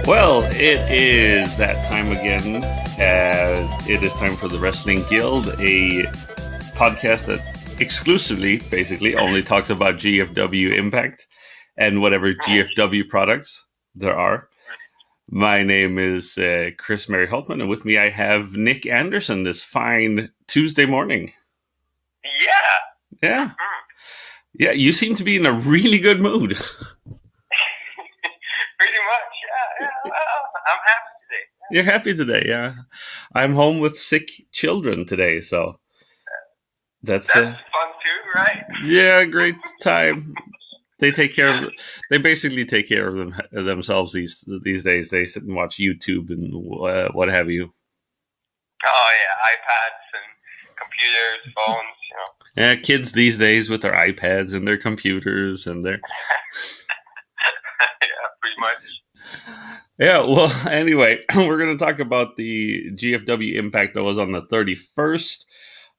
Well, it is that time again. It is time for the Wrestling Guild, a podcast that exclusively, basically, only talks about GFW Impact and whatever GFW products there are. My name is Chris Mary Hultman, and with me I have Nick Anderson this fine Tuesday morning. Yeah. Yeah, you seem to be in a really good mood. Pretty much, yeah. I'm happy today. You're happy today, yeah. I'm home with sick children today, so that's fun too, right? Yeah, great time. They take care of. They basically take care of themselves these days. They sit and watch YouTube and what have you. Oh yeah, iPads and computers, phones. Yeah, kids these days with their iPads and their computers and their. Yeah, pretty much. Yeah, well, anyway, we're going to talk about the GFW Impact that was on the 31st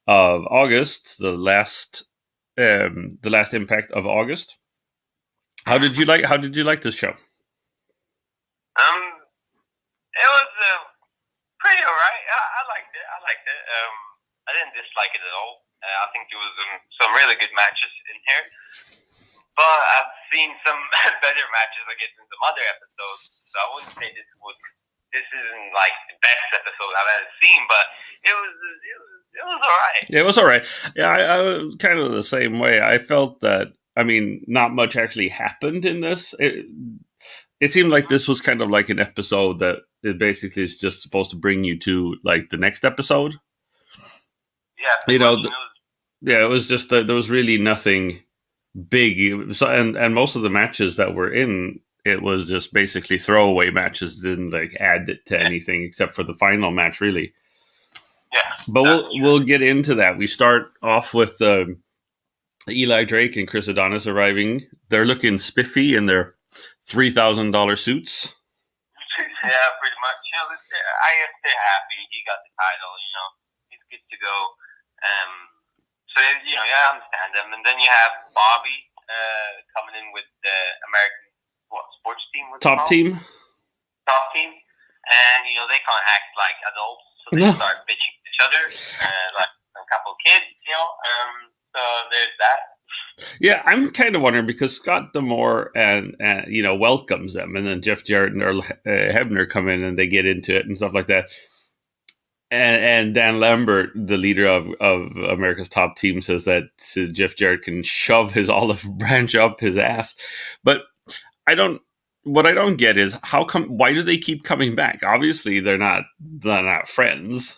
of August, the last Impact of August. How did you like this show? It was pretty alright. I liked it. I didn't dislike it at all. I think there was some really good matches in here. But I've seen some better matches, I guess, in some other episodes. So I wouldn't say this isn't like the best episode I've ever seen, but it was alright. Yeah, it was alright. Yeah, I was kind of the same way. I felt that, not much actually happened in this. It seemed like this was kind of like an episode that it basically is just supposed to bring you to like the next episode. Yeah, it was just that there was really nothing big. So, and most of the matches that were in it was just basically throwaway matches. Didn't like add it to anything except for the final match, really. Yeah, but we'll get into that. We start off with Eli Drake and Chris Adonis arriving. They're looking spiffy in their $3,000 suits. Yeah, pretty much. I guess they're happy he got the title. He's good to go. So I understand them. And then you have Bobby coming in with the American sports team? Top team. And they can't act like adults, so they start bitching at each other, like a couple of kids. So there's that. Yeah, I'm kind of wondering because Scott D'Amore and welcomes them, and then Jeff Jarrett and Earl Hebner come in and they get into it and stuff like that. And Dan Lambert, the leader of America's Top Team, says that Jeff Jarrett can shove his olive branch up his ass. But what I don't get is why do they keep coming back? Obviously, they're not friends.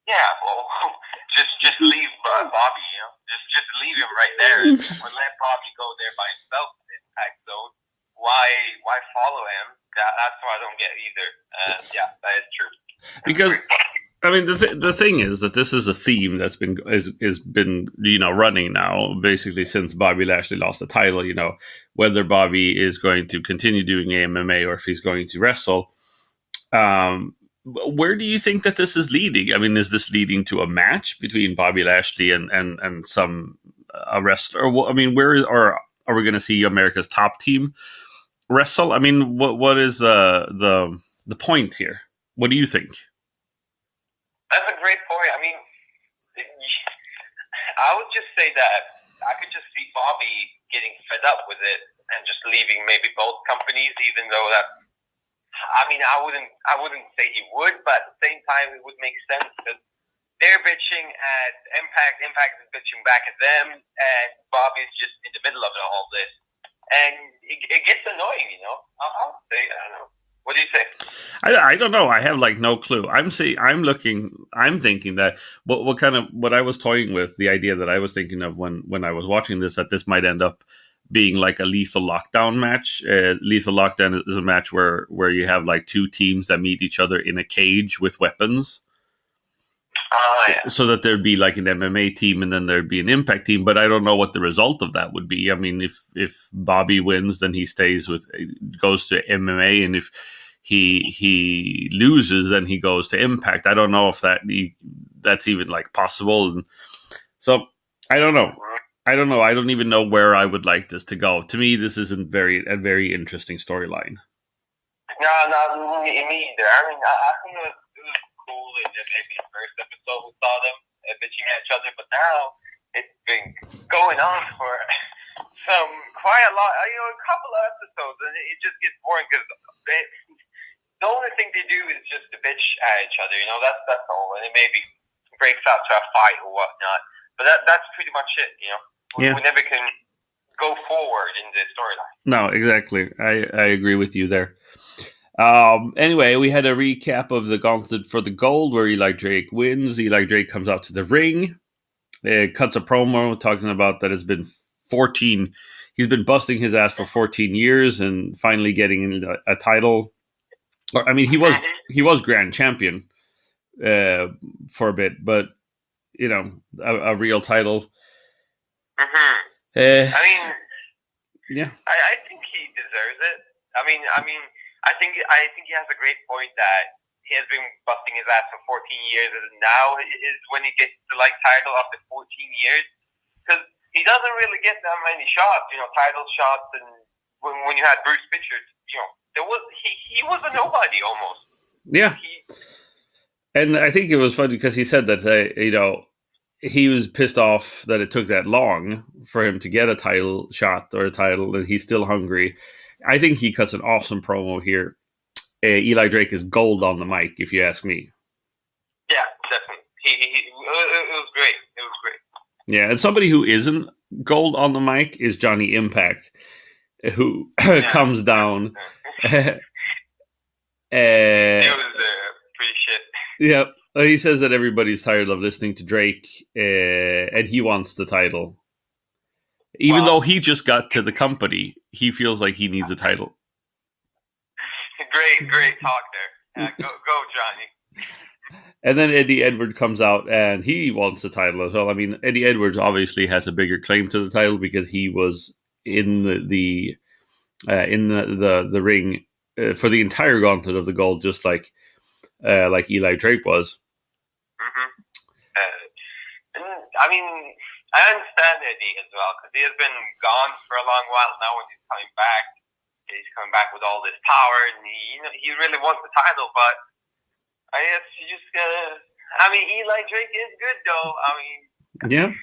Yeah, well, just leave Bobby. Just leave him right there and let Bobby go there by himself in the Impact Zone. Why follow him? That's what I don't get either. Yeah, that is true. Because the thing is that this is a theme that's been running now basically since Bobby Lashley lost the title. Whether Bobby is going to continue doing MMA or if he's going to wrestle. Where do you think that this is leading? Is this leading to a match between Bobby Lashley and some wrestler? Where are we going to see America's Top Team wrestle? What is the point here? What do you think? That's a great point. I would just say that I could just see Bobby getting fed up with it and just leaving maybe both companies, even though that. I wouldn't say he would, but at the same time, it would make sense that they're bitching at Impact. Impact is bitching back at them, and Bobby's just in the middle of all this. And it it gets annoying, you know. I'll say, I don't know. What do you say? I don't know. I have like no clue. I'm thinking that what I was toying with, the idea that I was thinking of when I was watching this, that this might end up being like a lethal lockdown match. Lethal lockdown is a match where you have like two teams that meet each other in a cage with weapons. Yeah. So that there'd be like an MMA team and then there'd be an Impact team, but I don't know what the result of that would be. I mean, if Bobby wins, then he goes to MMA, and if he loses, then he goes to Impact. I don't know if that's even like possible. And so I don't know. I don't even know where I would like this to go. To me, this isn't a very interesting storyline. No, me either. I mean, I think it was cool in maybe the first episode we saw them bitching at each other, but now it's been going on for quite a lot, a couple of episodes, and it just gets boring because the only thing they do is just to bitch at each other, that's all, and it maybe breaks out to a fight or whatnot, but that's pretty much it, we never can go forward in the storyline. No, exactly. I agree with you there. Anyway, we had a recap of the Gauntlet for the Gold where Eli Drake wins. Eli Drake comes out to the ring, cuts a promo talking about that it's been 14. He's been busting his ass for 14 years and finally getting a title. I mean, he was grand champion for a bit, but a real title. I mean, yeah, I think he deserves it. I mean, I think he has a great point that he has been busting his ass for 14 years, and now is when he gets the title after 14 years, because he doesn't really get that many shots, title shots, and when you had Bruce Pritchard, he was a nobody almost. Yeah, and I think it was funny because he said that he was pissed off that it took that long for him to get a title shot or a title, and he's still hungry. I think he cuts an awesome promo here. Eli Drake is gold on the mic, if you ask me. Yeah, definitely. It was great. It was great. Yeah, and somebody who isn't gold on the mic is Johnny Impact, who comes down. It was pretty shit. Yeah, he says that everybody's tired of listening to Drake, and he wants the title. Even though he just got to the company, he feels like he needs a title. Great talk there. Go, Johnny. And then Eddie Edwards comes out, and he wants the title as well. I mean, Eddie Edwards obviously has a bigger claim to the title because he was in the ring for the entire Gauntlet of the Gold, just like Eli Drake was. I mean, I understand Eddie as well, because he has been gone for a long while now. When he's coming back with all this power, and he really wants the title. But I guess you just gotta. I mean, Eli Drake is good though. I mean, yeah.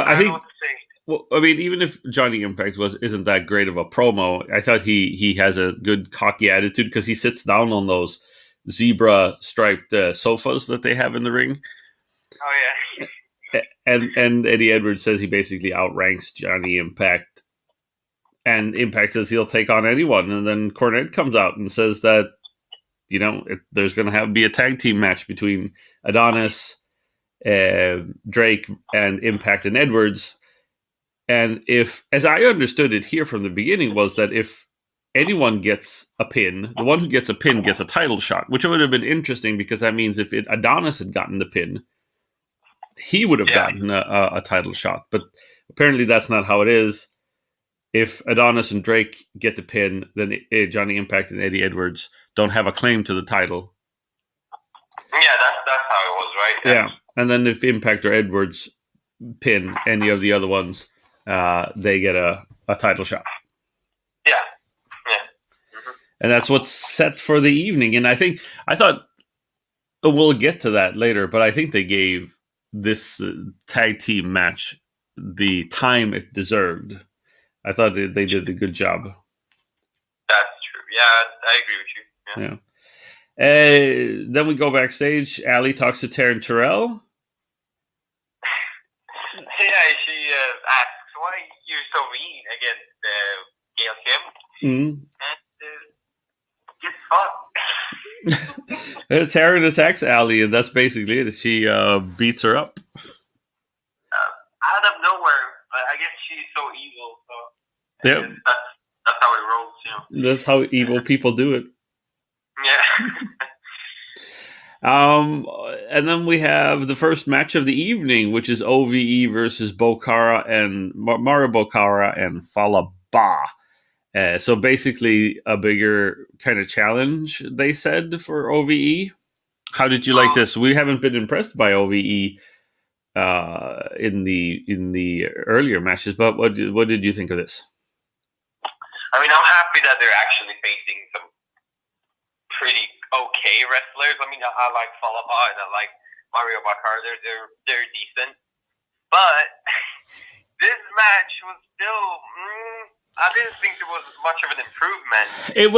I think. Know what to say. Well, I mean, even if Johnny Impact isn't that great of a promo, I thought he has a good cocky attitude because he sits down on those zebra striped sofas that they have in the ring. Oh yeah. And Eddie Edwards says he basically outranks Johnny Impact, and Impact says he'll take on anyone. And then Cornette comes out and says that there's going to be a tag team match between Adonis, Drake, and Impact and Edwards. And as I understood it here from the beginning, was that if anyone gets a pin, the one who gets a pin gets a title shot, which would have been interesting because that means if Adonis had gotten the pin, he would have gotten a title shot. But apparently that's not how it is. If Adonis and Drake get the pin, then Johnny Impact and Eddie Edwards don't have a claim to the title. Yeah, that's how it was, right? Yeah. And then if Impact or Edwards pin any of the other ones, they get a title shot. Yeah. Mm-hmm. And that's what's set for the evening. And I thought we'll get to that later, but I think they gave this tag team match the time it deserved. I thought they did a good job. That's true. Yeah, I agree with you. Yeah. Then we go backstage. Allie talks to Taryn Terrell. Yeah, she asks why you're so mean against Gail him, and gets fucked. Taryn attacks Allie, and that's basically it. She beats her up. Out of nowhere. I guess she's so evil, so yeah, that's how it rolls, you know. That's how evil people do it. Yeah. And then we have the first match of the evening, which is OVE versus Mario Bokara and Falaba. So basically a bigger kind of challenge, they said, for OVE. How did you like this? We haven't been impressed by OVE in the earlier matches, but what did you think of this? I mean, I'm happy that they're actually facing some pretty okay wrestlers. I mean, I like Falaba and I like Mario Bakar. They're decent, but this match was still. I didn't think there was much of an improvement. It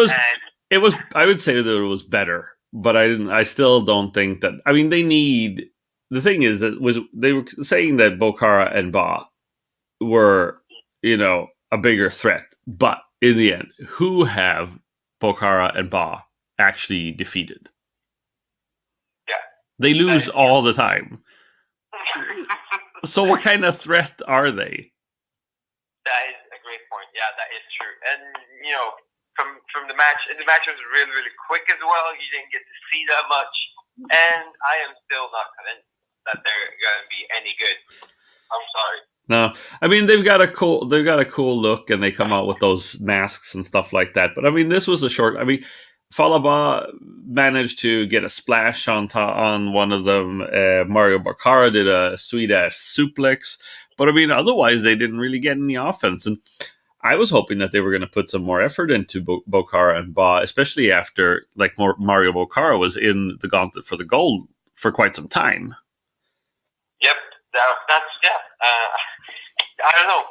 was. I would say that it was better, but I still don't think that. I mean, they need. The thing is that they were saying that Bokara and Ba were, a bigger threat, but in the end, who have Bokara and Ba actually defeated? Yeah, they lose all the time. So what kind of threat are they? That is a great point. Yeah, that is true. And from the match was really, really quick as well. You didn't get to see that much, and I am still not convinced that they're going to be any good. I'm sorry. No, I mean they've got a cool look, and they come out with those masks and stuff like that. But I mean, this was a short. I mean, Falaba managed to get a splash on one of them. Mario Bokara did a sweet ass suplex, but I mean, otherwise they didn't really get any offense. And I was hoping that they were going to put some more effort into Bokara and Ba, especially after Mario Bokara was in the gauntlet for the gold for quite some time. Yep, that's yeah. I don't know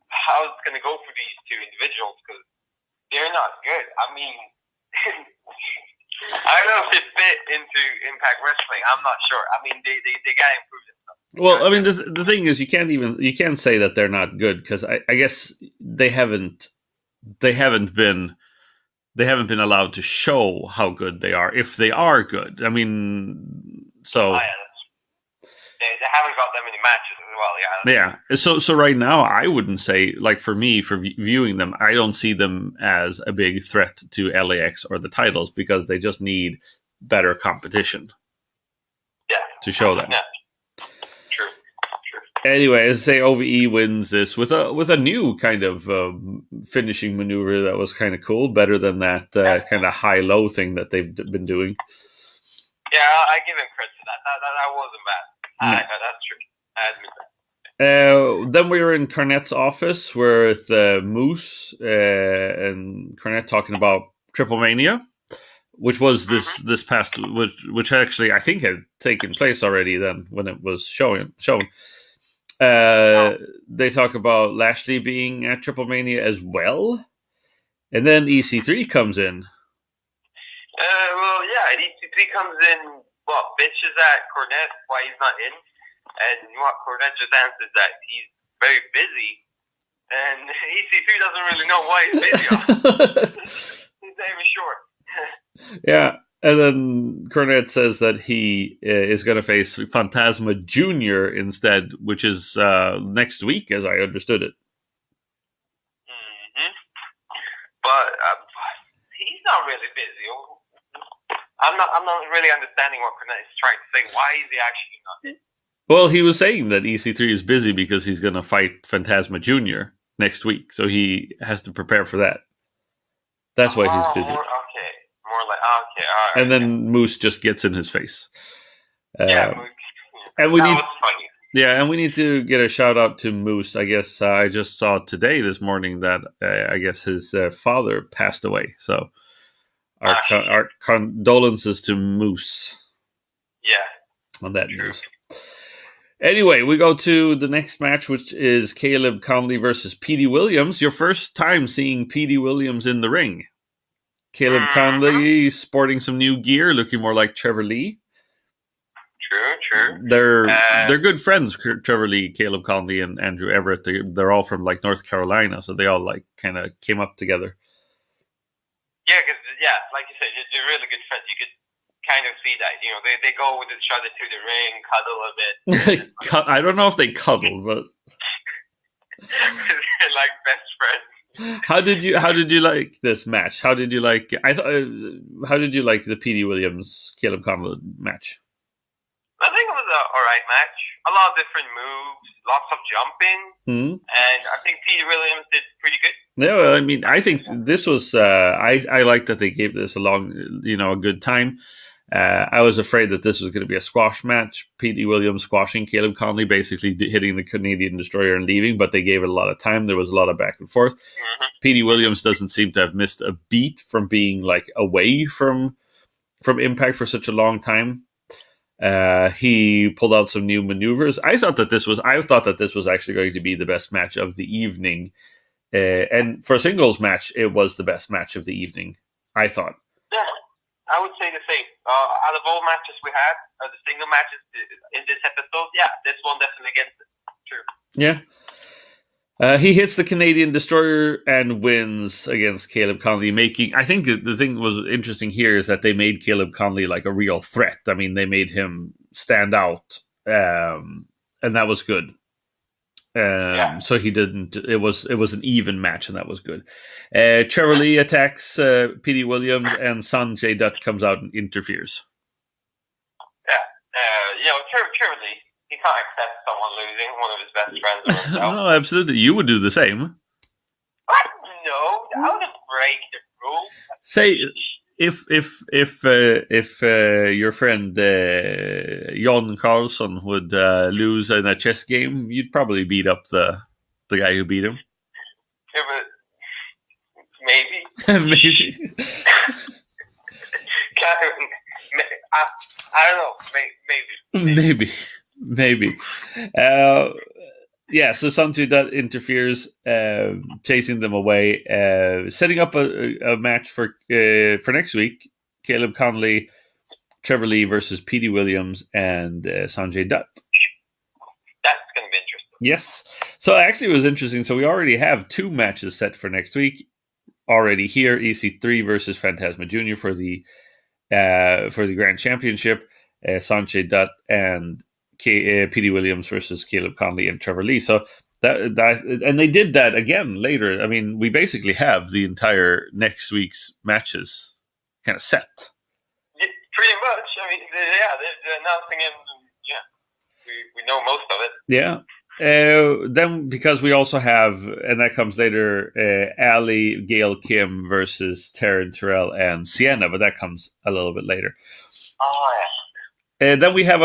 how it's going to go for these two individuals because they're not good. I mean, I don't know if they fit into Impact Wrestling. I'm not sure. I mean, they got to improve themselves. Well, I mean, the thing is, you can't say that they're not good because I guess they haven't been allowed to show how good they are if they are good. I mean, so. They haven't got that many matches as well, yeah. Yeah. So right now, I wouldn't say, for me, for viewing them, I don't see them as a big threat to LAX or the titles because they just need better competition. Yeah. To show them. Yeah. True. Anyway, as I say, OVE wins this with a new kind of finishing maneuver that was kind of cool, better than that kind of high-low thing that they've been doing. Yeah, I give him credit to that. That wasn't bad. That's true. I admit that. Then we were in Cornette's office with Moose and Cornette talking about Triple Mania, which was this past, which actually I think had taken place already then when it was shown. They talk about Lashley being at Triple Mania as well, and then EC3 comes in. EC3 comes in. Bitches at Cornette why he's not in, and Cornette just answers that he's very busy, and EC3 doesn't really know why he's busy. He's not even sure. Yeah, and then Cornette says that he is going to face Fantasma Jr. instead, which is next week, as I understood it. Mm-hmm. But he's not really busy. I'm not really understanding what Cornette is trying to say. Why is he actually not in? Well, he was saying that EC3 is busy because he's going to fight Fantasma Jr. next week, so he has to prepare for that. That's why he's busy. More like all right. And then Moose just gets in his face. And and we need, was funny. Yeah, and we need to get a shout out to Moose. I guess I just saw this morning that I guess his father passed away. So. Our condolences to Moose. Yeah. On that news. Anyway, we go to the next match, which is Caleb Conley versus Petey Williams. Your first time seeing Petey Williams in the ring. Caleb Conley sporting some new gear, looking more like Trevor Lee. True. They're good friends. Trevor Lee, Caleb Conley, and Andrew Everett. They're all from like North Carolina, so they all like kind of came up together. Yeah, because like you said, they're really good friends. You could kind of see that. They go with each other to the ring, cuddle a bit. I don't know if they cuddle, but they're like best friends. How did you like this match? How did you like the Petey Williams Caleb Conley match? I think it was an alright match. A lot of different moves, lots of jumping, and I think Petey Williams did pretty good. No, I mean, I think this was. I like that they gave this a good time. I was afraid that this was going to be a squash match. Petey Williams squashing Caleb Conley, basically hitting the Canadian Destroyer and leaving, but they gave it a lot of time. There was a lot of back and forth. Mm-hmm. Petey Williams doesn't seem to have missed a beat from being like away from Impact for such a long time. He pulled out some new maneuvers. I thought that this was actually going to be the best match of the evening. And for a singles match, it was the best match of the evening, I thought. Yeah, I would say the same. Out of all matches we had, the single matches in this episode, this one definitely gets it. True. Yeah. He hits the Canadian Destroyer and wins against Caleb Conley, I think the thing was interesting here is that they made Caleb Conley like a real threat. I mean, they made him stand out, and that was good. So he didn't. It was an even match, and that was good. Trevor Lee attacks Petey Williams, and Sanjay Dutt comes out and interferes. Yeah, Trevor Lee, he can't accept someone losing, one of his best friends. No, absolutely. You would do the same. What? No, I wouldn't break the rules. Say if your friend Jon Carlson would lose in a chess game, you'd probably beat up the guy who beat him. Maybe. Maybe. I don't know. Maybe. So Sanjay Dutt interferes, chasing them away, setting up a match for next week. Caleb Conley, Trevor Lee versus Petey Williams and Sanjay Dutt. That's going to be interesting. Yes. So actually it was interesting. So we already have 2 matches set for next week already here. EC3 versus Phantasma Jr. for the Grand Championship. Sanjay Dutt and Petey Williams versus Caleb Conley and Trevor Lee. So that and they did that again later. I mean, we basically have the entire next week's matches kind of set. Yeah, pretty much. I mean, they're announcing it. Yeah, we know most of it. Yeah. Then because we also have, and that comes later, Ali, Gail Kim versus Taryn Terrell and Sienna, but that comes a little bit later. Oh, yeah. And then we have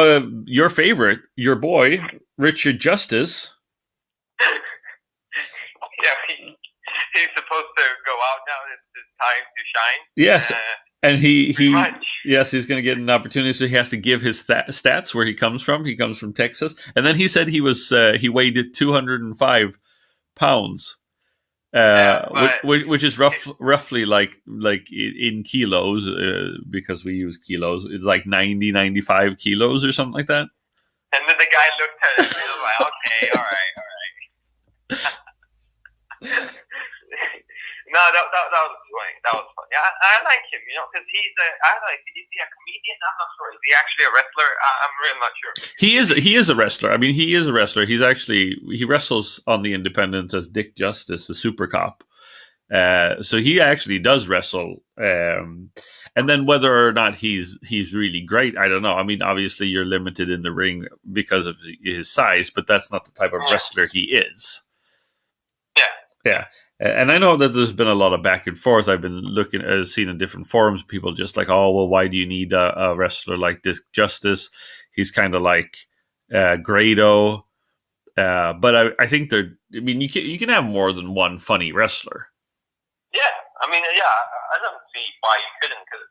your favorite, your boy, Richard Justice. Yeah, he's supposed to go out now. It's his time to shine. Yes, and he's going to get an opportunity. So he has to give his stats where he comes from. He comes from Texas, and then he said he weighed 205 pounds. Which is roughly like in kilos, because we use kilos. It's like 95 kilos or something like that. And then the guy looked at it and he was like, okay, all right. No, that was funny. That was fun. Yeah, I like him, because is he a comedian? I'm not sure. Is he actually a wrestler? I'm really not sure. He is a wrestler. I mean, he is a wrestler. He wrestles on the Independents as Dick Justice, the Super Cop. So he actually does wrestle. And then whether or not he's really great, I don't know. I mean, obviously you're limited in the ring because of his size, but that's not the type of wrestler he is. Yeah. And I know that there's been a lot of back and forth. I've been seeing in different forums, people just like, oh, well, why do you need a wrestler like this Justice? He's kind of like Grado. But I think you can have more than one funny wrestler. Yeah, I mean, I don't see why you couldn't, because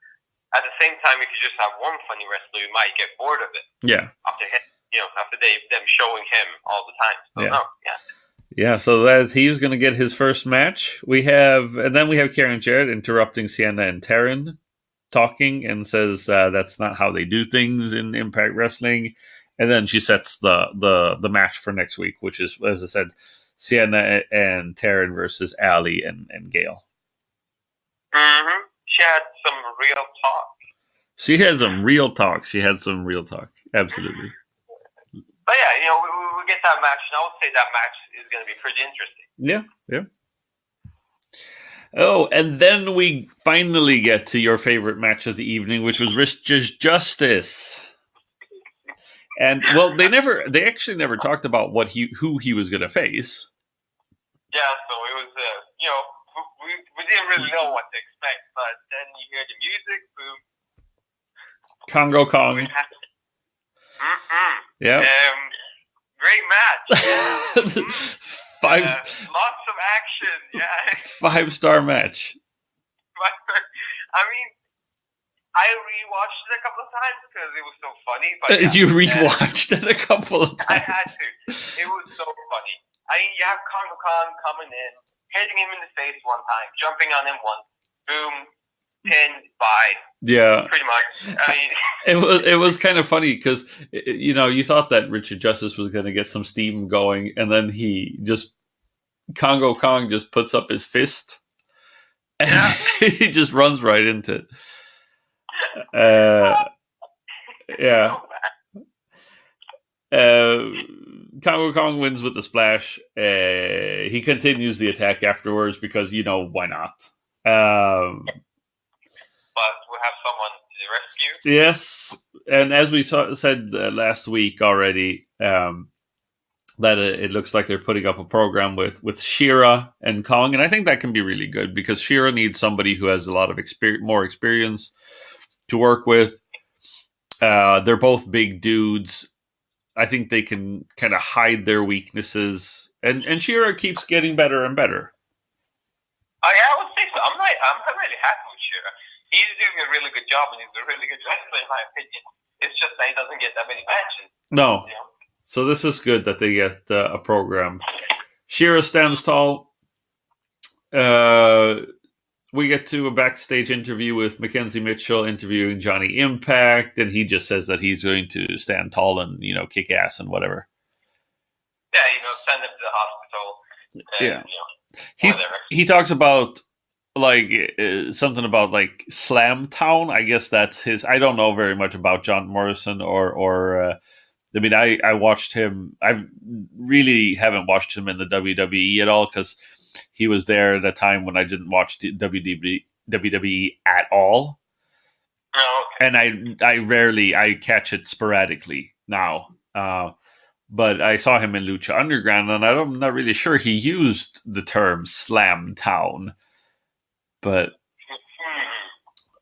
at the same time, if you just have one funny wrestler, you might get bored of it. Yeah. After them showing him all the time. So, Yeah, so he's going to get his first match. And then we have Karen Jarrett interrupting Sienna and Taryn. talking and says that's not how they do things in Impact Wrestling. And then she sets the match for next week, which is, as I said, Sienna and Taryn versus Allie and Gail. Mm-hmm. She had some real talk. She had some real talk. Absolutely. But yeah, we get that match, and I would say that match is going to be pretty interesting. Yeah. Oh, and then we finally get to your favorite match of the evening, which was Rich's Justice. And well, they actually never talked about who he was going to face. Yeah, so it was, we didn't really know what to expect, but then you hear the music, boom. Congo Kong. Yeah. Great match. Lots of action. Yeah. 5-star match. I mean, I rewatched it a couple of times because it was so funny. But you rewatched it a couple of times. I had to. It was so funny. I mean, you have Congo Kong coming in, hitting him in the face one time, jumping on him once, boom, pinned, bye. Yeah, pretty much. I mean, it was kind of funny because you thought that Richard Justice was going to get some steam going, and then Congo Kong just puts up his fist, and he just runs right into it. Yeah. Congo Kong wins with the splash. He continues the attack afterwards because why not? But we have someone to the rescue. Yes, and as we said last week already, that it looks like they're putting up a program with Shira and Kong, and I think that can be really good because Shira needs somebody who has a lot of more experience to work with. They're both big dudes. I think they can kind of hide their weaknesses, and Shira keeps getting better and better. I would say so. I'm really happy with Shira. He's doing a really good job, and he's a really good wrestler, in my opinion. It's just that he doesn't get that many matches. No. So this is good that they get a program. Shira stands tall. We get to a backstage interview with Mackenzie Mitchell interviewing Johnny Impact, and he just says that he's going to stand tall and, kick ass and whatever. Yeah, send him to the hospital. He talks about something about Slam Town. I guess that's his. I don't know very much about John Morrison or I mean, I watched him. I really haven't watched him in the WWE at all because he was there at a time when I didn't watch the WWE at all. Oh, okay. And I catch it sporadically now. But I saw him in Lucha Underground, and I'm not really sure he used the term Slam Town. But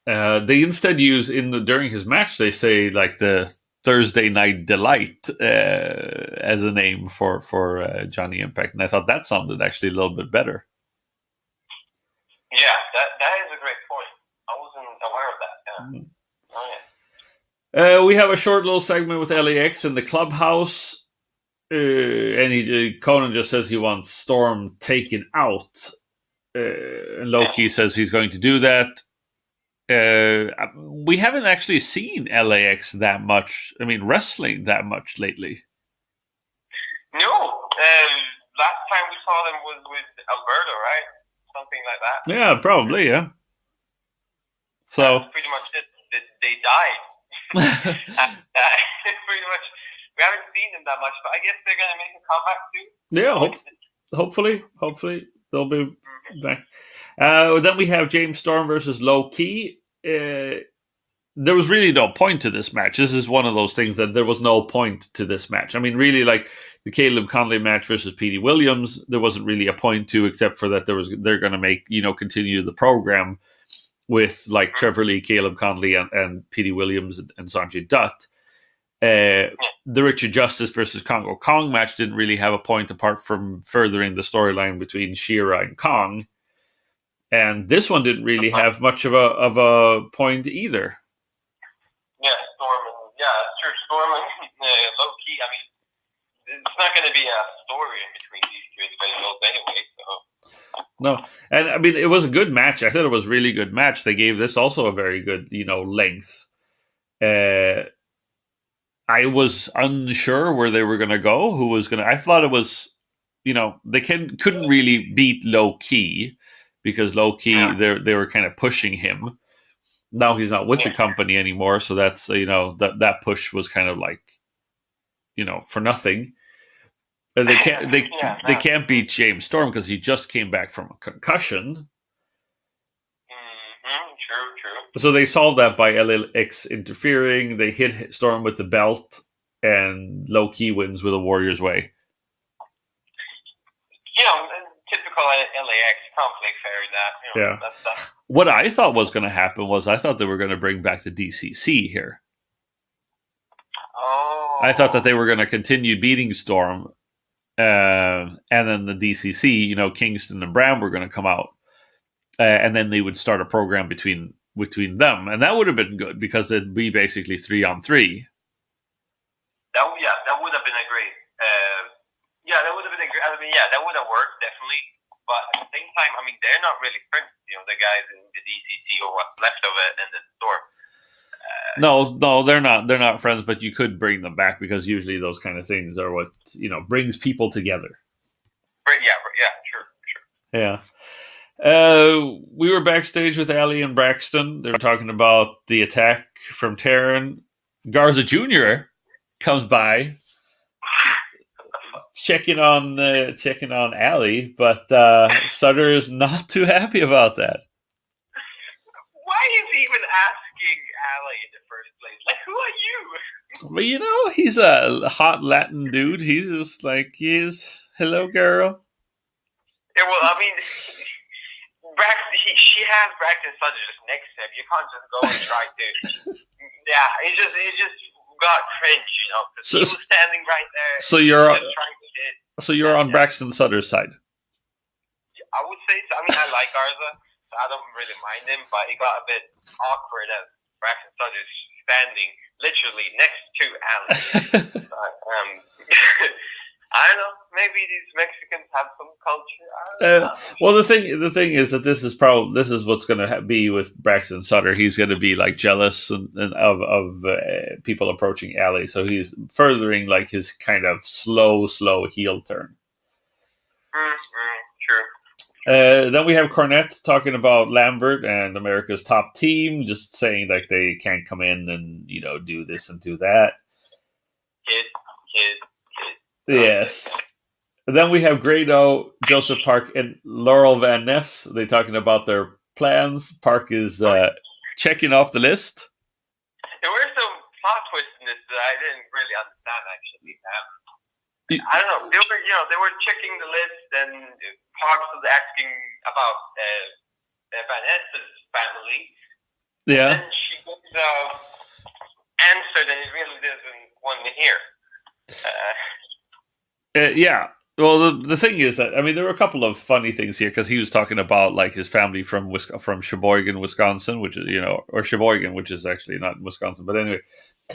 they instead use during his match, they say the Thursday Night Delight as a name for Johnny Impact, and I thought that sounded actually a little bit better. Yeah, that is a great point. I wasn't aware of that. Yeah. Mm-hmm. Oh, yeah. We have a short little segment with LAX in the clubhouse, and Conan just says he wants Storm taken out. And Loki says he's going to do that. We haven't actually seen LAX that much. I mean, wrestling that much lately. No. Last time we saw them was with Alberta, right? Something like that. Yeah, probably, yeah. So that's pretty much it. They died. Pretty much. We haven't seen them that much, but I guess they're going to make a comeback too. Yeah, hopefully they'll be back. Then we have James Storm versus Low Key. There was really no point to this match. This is one of those things that there was no point to this match. I mean, really, the Caleb Conley match versus Petey Williams, there wasn't really a point to, except for that they're going to continue the program with Trevor Lee, Caleb Conley, and Petey Williams and Sanjay Dutt. The Richard Justice versus Congo Kong match didn't really have a point apart from furthering the storyline between Shira and Kong. And this one didn't really have much of a point either. Yeah, that's true. Storm and Low Key. I mean, it's not going to be a story in between these two individuals anyway. So No, and I mean it was a good match. I thought it was a really good match. They gave this also a very good, length. Uh, I was unsure where they were going to go. Who was going to? I thought it was, they couldn't really beat Low Key because Low Key Yeah. they were kind of pushing him. Now he's not with the Yeah. company anymore, so that's that push was kind of like for nothing. They can't Yeah. they No. can't beat James Storm because he just came back from a concussion. True. True. So they solved that by LAX interfering. They hit Storm with the belt, and Low Key wins with a Warrior's Way. Typical LAX conflict fair in that. Yeah. That's that. What I thought was going to happen was I thought they were going to bring back the DCC here. Oh. I thought that they were going to continue beating Storm, and then the DCC, Kingston and Brown were going to come out, and then they would start a program between them, and that would have been good because it'd be basically 3-on-3. That would have been a great. That would have been a great. I mean, that would have worked definitely. But at the same time, I mean, they're not really friends. The guys in the DCC or what's left of it and the store. No, they're not. They're not friends. But you could bring them back because usually those kind of things are what brings people together. Sure. Yeah. We were backstage with Ali and Braxton. They were talking about the attack from Taryn. Garza Jr. comes by, checking on Ali, but Sutter is not too happy about that. Why is he even asking Ali in the first place? Like, who are you? Well, he's a hot Latin dude. He's just like, hello, girl. Yeah, well, I mean, she has Braxton Sutter just next to him. You can't just go and try to. Yeah, it just got cringe, because he was standing right there. So you're just trying to hit. So you're on Braxton Sutter's side. I would say so. I mean, I like Garza, so I don't really mind him, but it got a bit awkward as Braxton Sutter's standing literally next to Ali. I don't know. Maybe these Mexicans have some culture. Well, the thing is that this is what's going to be with Braxton Sutter. He's going to be like jealous of people approaching Ali, so he's furthering like his kind of slow heel turn. True. Then we have Cornette talking about Lambert and America's top team, just saying like they can't come in and do this and do that. Kid. Yes. Then we have Grado, Joseph Park, and Laurel Van Ness. They're talking about their plans. Park is checking off the list. There were some plot twists in this that I didn't really understand, actually. I don't know. They were checking the list, and Park was asking about Van Ness's family. Yeah. And she gives an answer that he really doesn't want to hear. Yeah. Well, the thing is that there were a couple of funny things here because he was talking about like his family from Sheboygan, Wisconsin, which is or Sheboygan, which is actually not in Wisconsin, but anyway,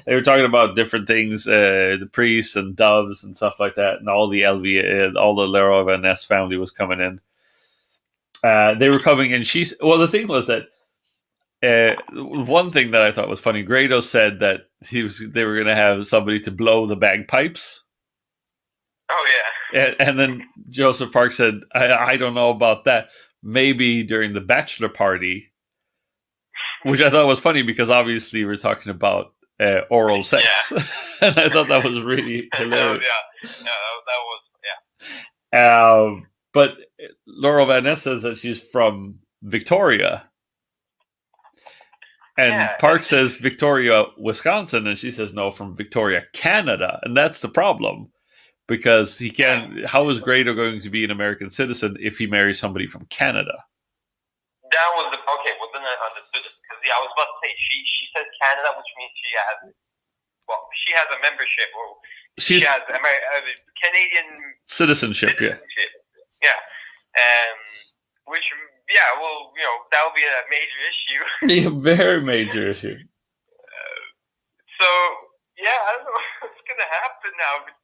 they were talking about different things, the priests and doves and stuff like that, and all the all the Leroy Van Ness family was coming in. They were coming, and the thing was that one thing that I thought was funny. Grado said that they were going to have somebody to blow the bagpipes. Oh yeah. And then Joseph Park said, I don't know about that. Maybe during the bachelor party, which I thought was funny because obviously we're talking about oral sex. Yeah. And I thought that was really hilarious. That was. But Laurel Van Ness says that she's from Victoria. And Park says Victoria, Wisconsin, and she says no, from Victoria, Canada. And that's the problem. Because he can't. How is Grado going to be an American citizen if he marries somebody from Canada? That was okay. Well, then I understood it because I was about to say she says Canada, which means she has a membership or she has Canadian citizenship. Yeah. Which that would be a major issue. Yeah, very major issue. So I don't know what's gonna happen now with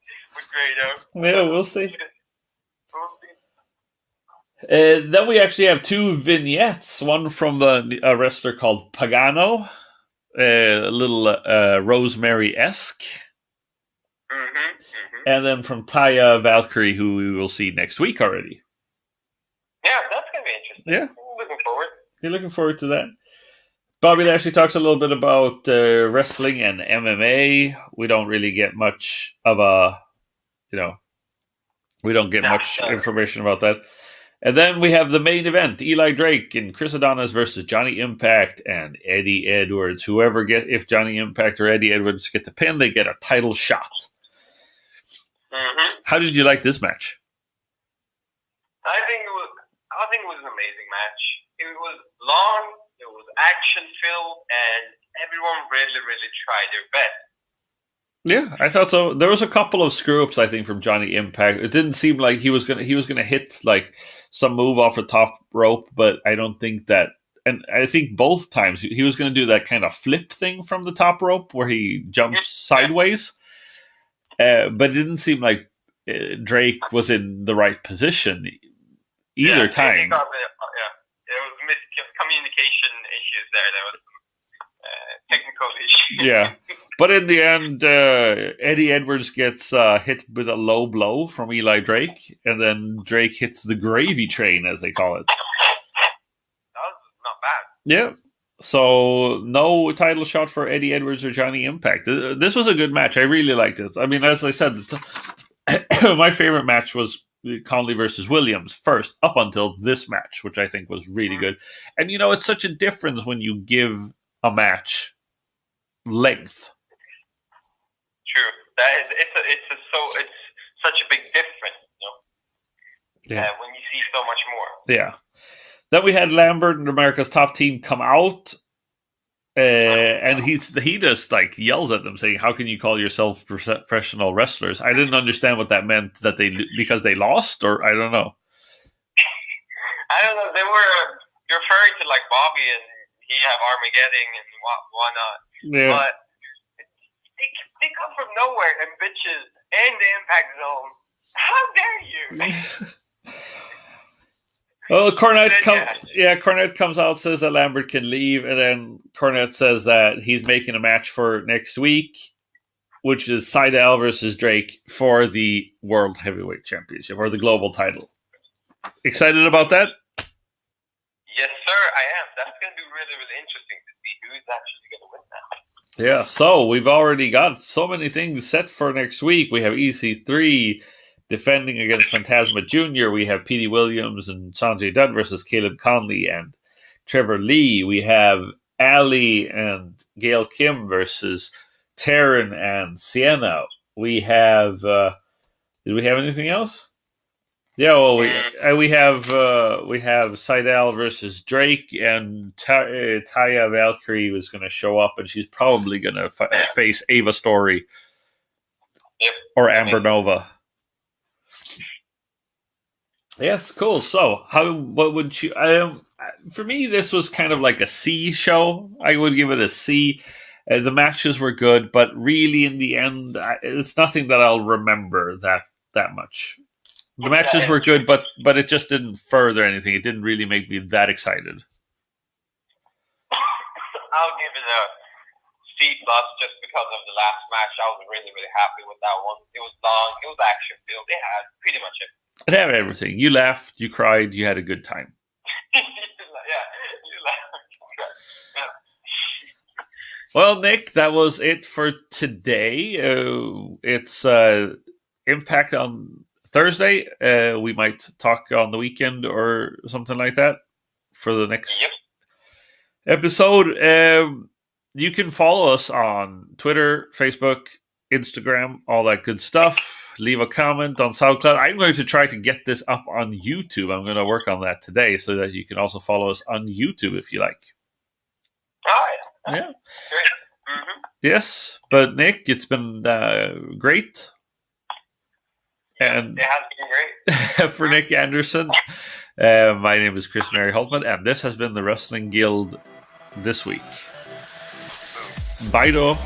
Grado. Yeah, we'll see. Then we actually have two vignettes. One from a wrestler called Pagano, a little Rosemary-esque. And then from Taya Valkyrie, who we will see next week already. Yeah, that's going to be interesting. Yeah. I'm looking forward. You're looking forward to that. Bobby Lashley talks a little bit about wrestling and MMA. We don't really get much of a, we don't get much information about that. And then we have the main event, Eli Drake and Chris Adonis versus Johnny Impact and Eddie Edwards. If Johnny Impact or Eddie Edwards get the pin, they get a title shot. How did you like this match? I think it was an amazing match. It was long, it was action-filled, and everyone really, really tried their best. Yeah, I thought so. There was a couple of screw-ups, I think, from Johnny Impact. It didn't seem like he was gonna hit like some move off the top rope, but I don't think that. And I think both times he was going to do that kind of flip thing from the top rope where he jumps sideways, but it didn't seem like Drake was in the right position either time. There was miscommunication issues there. There was some technical issues. Yeah. But in the end, Eddie Edwards gets hit with a low blow from Eli Drake, and then Drake hits the gravy train, as they call it. That was not bad. Yeah. So, no title shot for Eddie Edwards or Johnny Impact. This was a good match. I really liked it. I mean, as I said, my favorite match was Conley versus Williams first, up until this match, which I think was really good. And, it's such a difference when you give a match length. True. It's such a big difference, when you see so much more. Yeah. Then we had Lambert and America's Top Team come out, and he just yells at them, saying, "How can you call yourself professional wrestlers?" I didn't understand what that meant. That because they lost, or I don't know. I don't know. They were referring to Bobby and he have Armageddon and whatnot. Yeah. But they come from nowhere and bitches in the Impact Zone. How dare you? Well, Cornette comes out, says that Lambert can leave, and then Cornette says that he's making a match for next week, which is Seidel versus Drake for the World Heavyweight Championship, or the global title. Excited about that? Yes, sir, I am. That's going to be really, really interesting to see who's actually going to win now. Yeah, so we've already got so many things set for next week. We have EC3 defending against Phantasma Jr. We have Petey Williams and Sanjay Dutt versus Caleb Conley and Trevor Lee. We have Ali and Gail Kim versus Taryn and Sienna. We have... did we have anything else? Yeah, well, we have Seidel versus Drake, and Taya Valkyrie was going to show up, and she's probably going to face Ava Story or Amber Nova. Yes, cool. So, what would you? For me, this was kind of like a C show. I would give it a C. The matches were good, but really, in the end, it's nothing that I'll remember that much. The matches were good, but it just didn't further anything. It didn't really make me that excited. I'll give it a C+ just because of the last match. I was really, really happy with that one. It was long. It was action-filled. It had pretty much everything. It had everything. You laughed, you cried, you had a good time. You laughed. Yeah. Well, Nick, that was it for today. It's Impact on Thursday. We might talk on the weekend or something like that for the next episode. You can follow us on Twitter, Facebook, Instagram, all that good stuff. Leave a comment on SoundCloud. I'm going to try to get this up on YouTube. I'm going to work on that today so that you can also follow us on YouTube if you like. Oh, yeah. Yeah. Great. Mm-hmm. Yes, but Nick, it's been great. And it has been great. For Nick Anderson, my name is Chris Mary Hultman, and this has been the Wrestling Guild this week. Bye, though.